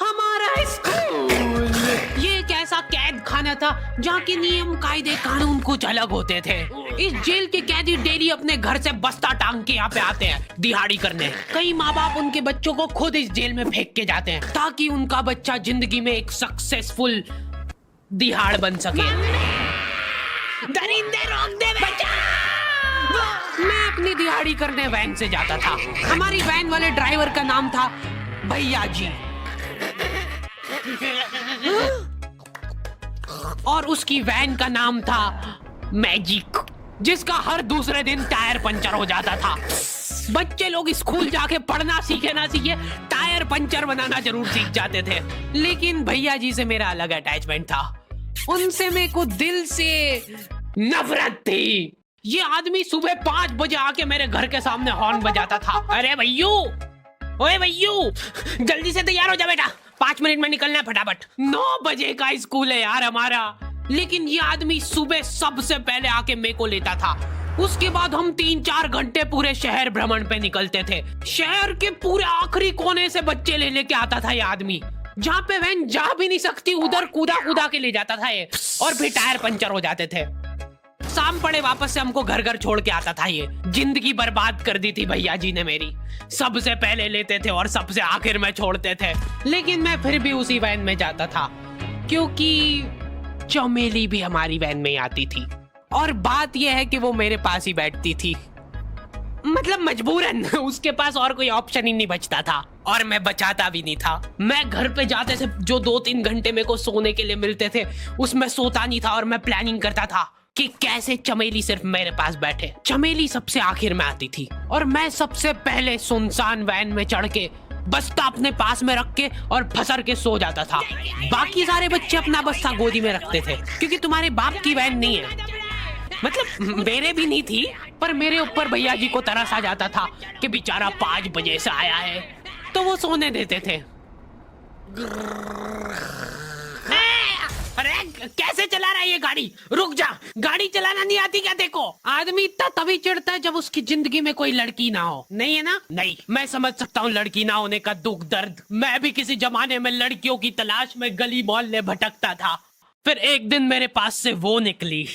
हमारा स्कूल ये एक ऐसा कैद खाना था जहाँ के नियम कायदे कानून कुछ अलग होते थे। इस जेल के कैदी डेली अपने घर से बस्ता टांग के यहाँ पे आते हैं दिहाड़ी करने। कई माँ बाप उनके बच्चों को खुद इस जेल में फेंक के जाते हैं ताकि उनका बच्चा जिंदगी में एक सक्सेसफुल दिहाड़ बन सके। दरिंदे रोक दे बच्चा। मैं अपनी दिहाड़ी करने वैन से जाता था। हमारी वैन वाले ड्राइवर का नाम था भैया जी और उसकी वैन का नाम था मैजिक, जिसका हर दूसरे दिन टायर पंचर हो जाता था। बच्चे लोग स्कूल जाके पढ़ना सीखे ना सीखे टायर पंचर बनाना जरूर सीख जाते थे। लेकिन भैया जी से मेरा अलग अटैचमेंट था। उनसे मेरे को दिल से नफरत थी। ये आदमी सुबह 5 बजे आके मेरे घर के सामने हॉर्न बजाता था। अरे भैयू, ओए भैयू, जल्दी से तैयार हो जा बेटा, 5 मिनट में निकलना है फटाफट। 9 बजे का स्कूल है यार हमारा। लेकिन ये आदमी सुबह सबसे पहले आके मेरे को लेता था। उसके बाद हम 3-4 घंटे पूरे शहर भ्रमण पे निकलते थे। शहर के पूरे आखिरी कोने से बच्चे ले लेके आता था ये आदमी। जहाँ पे वैन जा भी नहीं सकती उधर कूदा कूदा के ले जाता था ये, और फिर टायर पंचर हो जाते थे। शाम पड़े वापस से हमको घर घर छोड़ के आता था ये। जिंदगी बर्बाद कर दी थी भैया जी ने मेरी। सबसे पहले लेते थे और सबसे आखिर में छोड़ते थे। लेकिन मैं फिर भी उसी वैन में जाता था क्योंकि चमेली भी हमारी वैन में आती थी। और बात यह है कि वो मेरे पास ही बैठती थी, मतलब मजबूरन। उसके पास और कोई ऑप्शन ही नहीं बचता था और मैं बचाता भी नहीं था। मैं घर पे जाते से जो 2-3 घंटे मेरे को सोने के लिए मिलते थे उसमें सोता नहीं था और मैं प्लानिंग करता था कि कैसे चमेली सिर्फ मेरे पास बैठे। चमेली सबसे आखिर में आती थी और मैं सबसे पहले सुनसान वैन में चढ़ के बस्ता अपने पास में रख के और फसर के सो जाता था। बाकी सारे बच्चे अपना बस्ता गोदी में रखते थे क्योंकि तुम्हारे बाप की वैन नहीं है, मतलब मेरे भी नहीं थी। पर मेरे ऊपर भैया जी को तरस आ जाता था कि बेचारा 5 बजे से आया है, तो वो सोने देते थे। अरे कैसे चला रहा है ये गाड़ी? रुक जा, गाड़ी चलाना नहीं आती क्या? देखो, आदमी इतना तभी चिढ़ता है जब उसकी जिंदगी में कोई लड़की ना हो। नहीं है ना? नहीं, मैं समझ सकता हूँ लड़की ना होने का दुख दर्द। मैं भी किसी जमाने में लड़कियों की तलाश में गली मोहल्ले भटकता था। फिर एक दिन मेरे पास से वो निकली।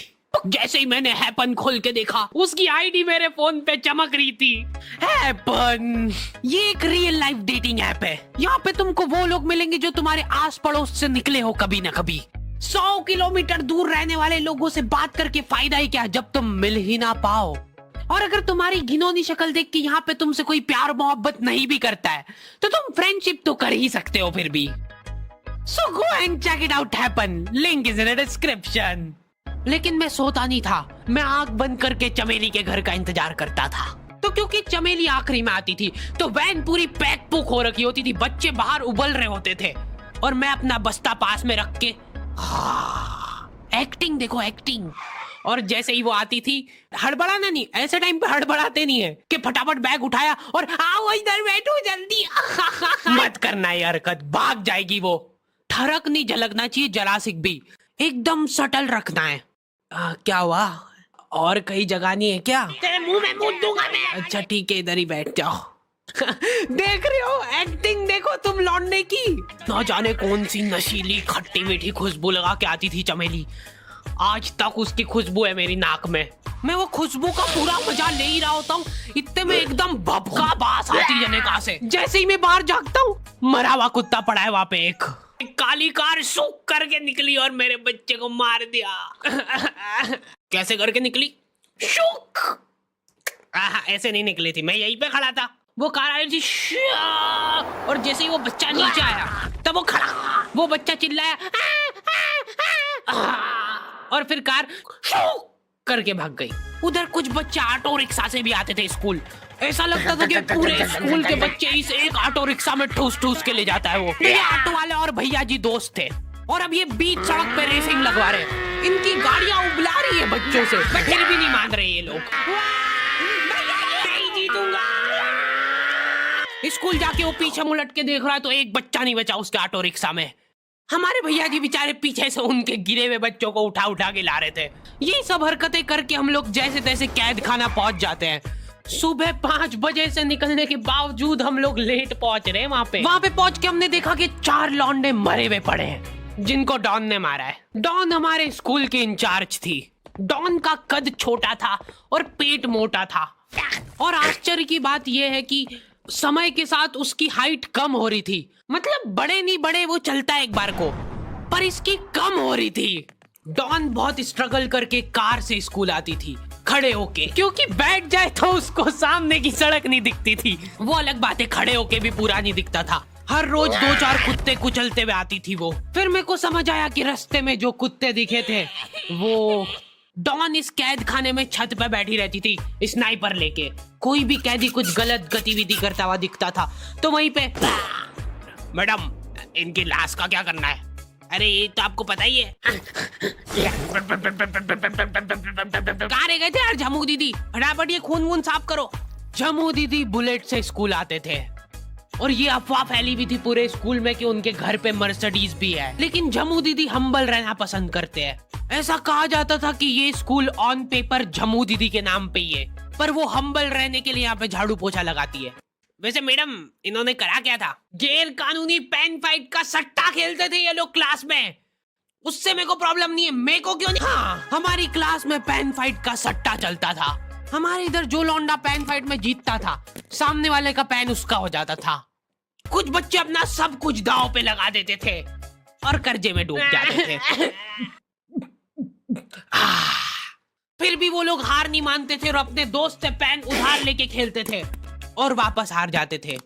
जैसे ही मैंने हैपन खोल के देखा उसकी आईडी मेरे फोन पे चमक रही थी। हैपन ये एक रियल लाइफ डेटिंग ऐप है। यहाँ पे तुमको वो लोग मिलेंगे जो तुम्हारे आस पड़ोस से निकले हो कभी ना कभी। 100 किलोमीटर दूर रहने वाले लोगों से बात करके फायदा ही क्या जब तुम मिल ही ना पाओ। और अगर तुम्हारी घिनौनी शक्ल देख के यहाँ पे तुमसे कोई प्यार मोहब्बत नहीं भी करता है तो तुम फ्रेंडशिप तो कर ही सकते हो फिर भी। So go and check it out हैपन, link is in the description. लेकिन मैं सोता नहीं था, मैं आंख बंद करके चमेली के घर का इंतजार करता था। तो क्योंकि चमेली आखिरी में आती थी तो वैन पूरी पैक पुक हो रखी होती थी, बच्चे बाहर उबल रहे होते थे और मैं अपना बस्ता पास में रख के एक्टिंग देखो एक्टिंग। और जैसे ही वो आती थी, हड़बड़ाना नहीं, ऐसे टाइम पे हड़बड़ाते नहीं है कि फटाफट बैग उठाया और आओ इधर बैठो जल्दी। मत करना ये हरकत, भाग जाएगी वो। ठरक नहीं झलकना चाहिए जरा सिक भी, एकदम सटल रखना है। क्या हुआ? और कहीं जगह नहीं है क्या? तेरे मुंह में मूत दूंगा मैं। अच्छा ठीक है, इधर ही बैठ जाओ। देख रहे हो एक्टिंग, देखो तुम लौंडे की। ना जाने कौन सी नशीली खट्टी मीठी खुशबू लगा के आती थी चमेली। आज तक उसकी खुशबू है मेरी नाक में। मैं वो खुशबू का पूरा मजा ले ही रहा होता हूँ, इतने में एकदम भभका बास आती है कहाँ से। जैसे ही मैं बाहर झांकता हूँ, मरा हुआ कुत्ता पड़ा है वहाँ पे। एक काली कार सूख करके निकली और मेरे बच्चे को मार दिया। कैसे करके निकली? शूक। ऐसे नहीं निकली थी, मैं यहीं पे खड़ा था, वो कार आई थी और जैसे ही वो बच्चा नीचे आया तब वो खड़ा, वो बच्चा चिल्लाया और फिर कार करके भाग गई। उधर कुछ बच्चे ऑटो रिक्शा से भी आते थे स्कूल। ऐसा लगता था कि पूरे स्कूल के बच्चे इस एक ऑटो रिक्शा में ठूस ठूस के ले जाता है वो। ये ऑटो वाले और भैया जी दोस्त थे और अब ये बीच सड़क पे रेसिंग लगवा रहे। इनकी गाड़ियां उबला रही है बच्चों से, फिर भी नहीं मान रहे ये लोग। नहीं जीतूंगा। स्कूल जाके वो पीछे मुलट के देख रहा है तो एक बच्चा नहीं बचा उसके ऑटो रिक्शा में। हमारे भैया जी बेचारे पीछे से उनके गिरे हुए बच्चों को उठा उठा के ला रहे थे। ये सब हरकतें करके हम लोग जैसे तैसे कैद खाना पहुंच जाते हैं। सुबह 5 बजे से निकलने के बावजूद हम लोग लेट पहुंच रहे हैं वहाँ पे पहुंच के हमने देखा कि 4 लौंडे मरे हुए पड़े हैं जिनको डॉन ने मारा है। डॉन हमारे स्कूल की इंचार्ज थी। डॉन का कद छोटा था और पेट मोटा था और आश्चर्य की बात यह है कि समय के साथ उसकी हाइट कम हो रही थी। मतलब बड़े नहीं बड़े वो चलता है एक बार को, पर इसकी कम हो रही थी। डॉन बहुत स्ट्रगल करके कार से स्कूल आती थी खड़े होके, क्योंकि बैठ जाए तो उसको सामने की सड़क नहीं दिखती थी। वो अलग बात है, खड़े होके भी पूरा नहीं दिखता था। हर रोज 2-4 कुत्ते कुचलते हुए आती थी वो। फिर मेरे को समझ आया कि रास्ते में जो कुत्ते दिखे थे वो डॉन इस कैद खाने में छत पे बैठी रहती थी स्नाइपर लेके। कोई भी कैदी कुछ गलत गतिविधि करता हुआ दिखता था तो वहीं पे, मैडम इनकी लाश का क्या करना है? अरे ये तो आपको पता ही है। कहाँ रह गए थे यार झमू दीदी? फटाफट ये खून वून साफ करो। झमू दीदी बुलेट से स्कूल आते थे और ये अफवाह फैली हुई थी पूरे स्कूल में कि उनके घर पे मर्सिडीज भी है। लेकिन झमू दीदी हम्बल रहना पसंद करते हैं। ऐसा कहा जाता था कि ये स्कूल ऑन पेपर झमू दीदी के नाम पे ही है, पर वो हम्बल रहने के लिए यहाँ पे झाड़ू पोछा लगाती है। वैसे मैडम इन्होंने करा क्या था? गैर कानूनी पेन फाइट का सट्टा खेलते थे ये लोग क्लास में। उससे मेरे को प्रॉब्लम नहीं है, मेरे को क्यों नहीं? हाँ, हमारी क्लास में पेन फाइट का सट्टा चलता था। हमारे इधर जो लौंडा पेन फाइट में जीतता था सामने वाले का पेन उसका हो जाता था। कुछ बच्चे अपना सब कुछ दांव पे लगा देते थे और कर्जे में डूब जाते थे। फिर भी वो लोग हार नहीं मानते थे और अपने दोस्त से पेन उधार लेके खेलते थे और वापस हार जाते थे।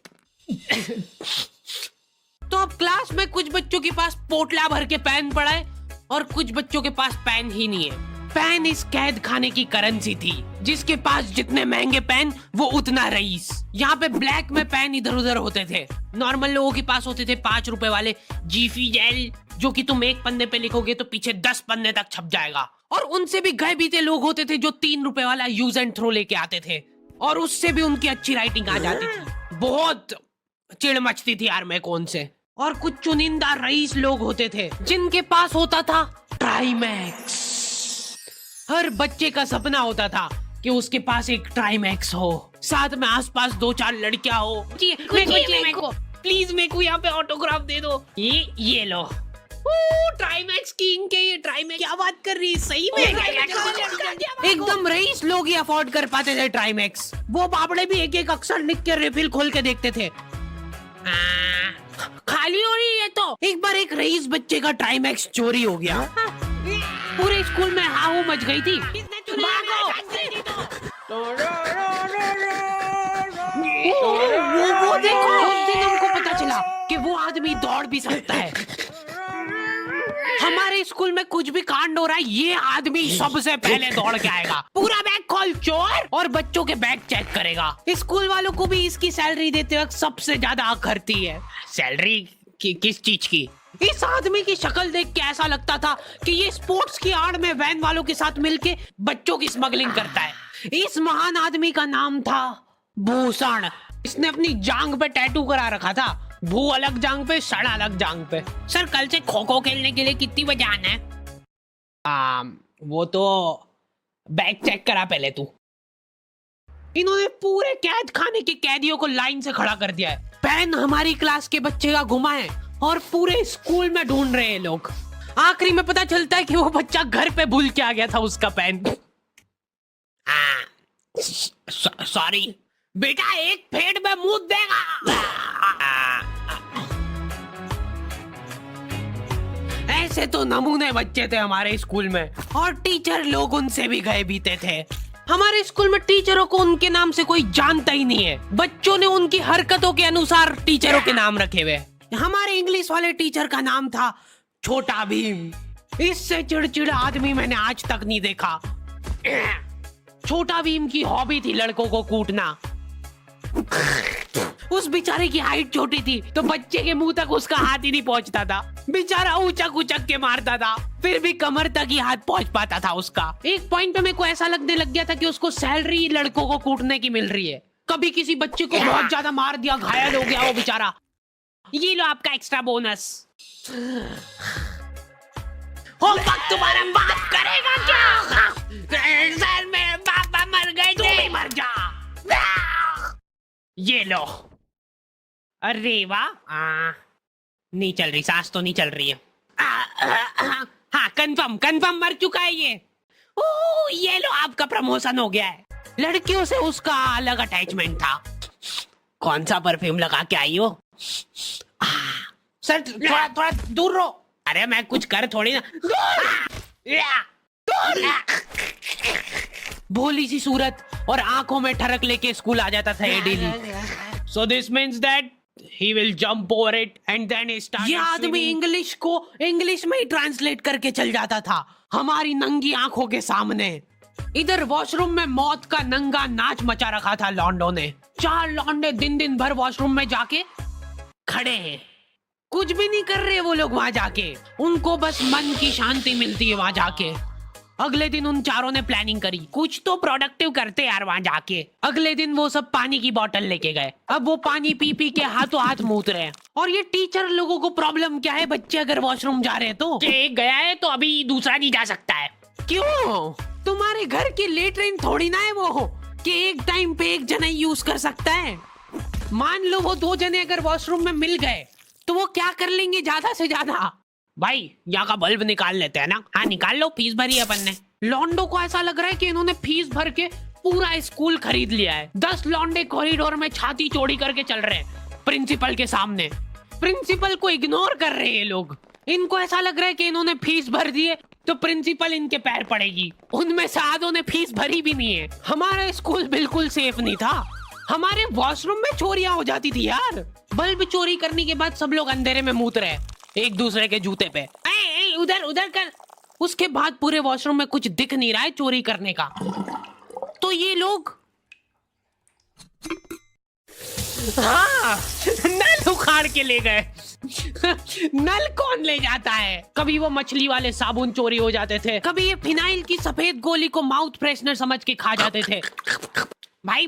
तो अब क्लास में कुछ बच्चों के पास पोटला भर के पेन पड़ा है और कुछ बच्चों के पास पेन ही नहीं है। पेन इस कैद खाने की करेंसी थी। जिसके पास जितने महंगे पेन वो उतना रईस। यहाँ पे ब्लैक में पेन इधर उधर होते थे। नॉर्मल लोगों के पास होते थे 5 रुपए वाले जीफी जेल, जो कि तुम एक पन्ने पे लिखोगे तो पीछे 10 पन्ने तक छप जाएगा। और उनसे भी गए बीते लोग होते थे जो 3 रुपए वाला यूज एंड थ्रो लेके आते थे और उससे भी उनकी अच्छी राइटिंग आ जाती थी। बहुत चिढ़ मचती थी यार मैं कौन से। और कुछ चुनिंदा रईस लोग होते थे जिनके पास होता था ट्राईमैक्स। हर बच्चे का सपना होता था कि उसके पास एक ट्राईमैक्स हो, साथ में आसपास 2-4 लड़कियां हो। मेरे को प्लीज मेरे को यहाँ पे ऑटोग्राफ दे दो। ये लो ट्राईमैक्स किंग के। ये ट्राईमैक्स क्या बात कर रही है? सही में एकदम रईस लोग ही अफोर्ड कर पाते थे ट्राईमैक्स। वो बाबड़े भी एक एक अक्षर लिख के रिफिल खोल के देखते थे। खाली हो रही है तो एक बार एक रईस बच्चे का ट्राईमैक्स चोरी हो गया। पूरे स्कूल में हाहू मच गई थी। वो देखो, उस दिन हमको पता चला कि वो आदमी दौड़ भी सकता है। हमारे स्कूल में कुछ भी कांड हो रहा है ये आदमी सबसे पहले दौड़ के आएगा। पूरा बैग खोल चोर, और बच्चों के बैग चेक करेगा। स्कूल वालों को भी इसकी सैलरी देते वक्त सबसे ज्यादा आग करती है। सैलरी किस चीज की? इस आदमी की शक्ल देख के ऐसा लगता था कि ये स्पोर्ट्स की आड़ में वैन वालों के साथ मिलके बच्चों की स्मगलिंग करता है। इस महान आदमी का नाम था भूषण। इसने अपनी जांग पे टैटू करा रखा था, भू अलग जांग पे, सड़ अलग जांग पे। सर कल से खो खो खेलने के लिए कितनी बजे आना है? वो तो बैग चेक करा पहले तू। इन्होंने पूरे कैद खाने के कैदियों को लाइन से खड़ा कर दिया है। पेन हमारी क्लास के बच्चे का गुमा है और पूरे स्कूल में ढूंढ रहे हैं लोग। आखिरी में पता चलता है कि वो बच्चा घर पे भूल के आ गया था उसका पेन। सॉरी बेटा, एक फेड में मुंह देगा। ऐसे तो नमूने बच्चे थे हमारे स्कूल में, और टीचर लोग उनसे भी गए बीते थे। हमारे स्कूल में टीचरों को उनके नाम से कोई जानता ही नहीं है। बच्चों ने उनकी हरकतों के अनुसार टीचरों के नाम रखे हुए। हमारे इंग्लिश वाले टीचर का नाम था छोटा भीम। इससे चिड़चिड़ा आदमी मैंने आज तक नहीं देखा। छोटा भीम की हॉबी थी लड़कों को कूटना। उस बेचारे की हाइट छोटी थी तो बच्चे के मुंह तक उसका हाथ ही नहीं पहुंचता था। बेचारा उचक उचक के मारता था, फिर भी कमर तक ही हाथ पहुंच पाता था उसका। एक पॉइंट पे मेरे को ऐसा लगने लग गया था कि उसको सैलरी लड़कों को कूटने की मिल रही है। कभी किसी बच्चे को बहुत ज्यादा मार दिया, घायल हो गया वो बेचारा, ये लो आपका एक्स्ट्रा बोनस। होमवर्क तुम्हारा बाप करेगा क्या? सर मेरे पापा मर गए थे। तू भी मर जा। ये लो। अरे वाह, नहीं चल रही, सांस तो नहीं चल रही है। हाँ, कंफर्म कंफर्म मर चुका है ये। ओ, ये लो, आपका प्रमोशन हो गया है। लड़कियों से उसका अलग अटैचमेंट था। कौन सा परफ्यूम लगा के आई हो? सर थोड़ा थोड़ा दूर रहो। अरे मैं कुछ कर थोड़ी ना। भोली सी सूरत और आंखों में ठरक लेके स्कूल आ जाता था ये daily. So this means that he will jump over it and then he started ये आदमी इंग्लिश को इंग्लिश में ही ट्रांसलेट करके चल जाता था हमारी नंगी आंखों के सामने। इधर वॉशरूम में मौत का नंगा नाच मचा रखा था लॉन्डो ने। 4 लॉन्डे दिन दिन भर वॉशरूम में जाके खड़े हैं, कुछ भी नहीं कर रहे वो लोग वहां जाके। उनको बस मन की शांति मिलती है वहां जाके। अगले दिन उन चारों ने प्लानिंग करी, कुछ तो प्रोडक्टिव करते यार वहां जाके। अगले दिन वो सब पानी की बोतल लेके गए। अब वो पानी पी पी के हाथों हाथ मूत रहे हैं। और ये टीचर लोगों को प्रॉब्लम क्या है, बच्चे अगर वॉशरूम जा रहे हैं तो एक गया है तो अभी दूसरा नहीं जा सकता है। क्यों? तुम्हारे घर की लेटरिन थोड़ी ना है वो कि एक टाइम पे एक जना यूज कर सकता है। मान लो वो 2 जने अगर वॉशरूम में मिल गए तो वो क्या कर लेंगे ज्यादा से ज्यादा? भाई यहाँ का बल्ब निकाल लेते हैं ना। हाँ निकाल लो, फीस भरी है अपन ने। लॉन्डो को ऐसा लग रहा है कि इन्होंने फीस भर के पूरा स्कूल खरीद लिया है। 10 लॉन्डे कॉरिडोर में छाती चौड़ी करके चल रहे हैं प्रिंसिपल के सामने। प्रिंसिपल को इग्नोर कर रहे हैं ये लोग। इनको ऐसा लग रहा है कि इन्होंने फीस भर दी है तो प्रिंसिपल इनके पैर पड़ेगी। उनमें से आधों ने फीस भरी भी नहीं है। हमारा स्कूल बिल्कुल सेफ नहीं था। हमारे वॉशरूम में चोरियां हो जाती थी यार। बल्ब चोरी करने के बाद सब लोग अंधेरे में मूत रहे एक दूसरे के जूते पे। उधर उधर कर। उसके बाद पूरे वॉशरूम में कुछ दिख नहीं रहा है चोरी करने का। तो ये लोग हाँ नल उखाड़ के ले गए। नल कौन ले जाता है? कभी वो मछली वाले साबुन चोरी हो जाते थे, कभी ये फिनाइल की सफेद गोली को माउथ फ्रेशनर समझ के खा जाते थे। भाई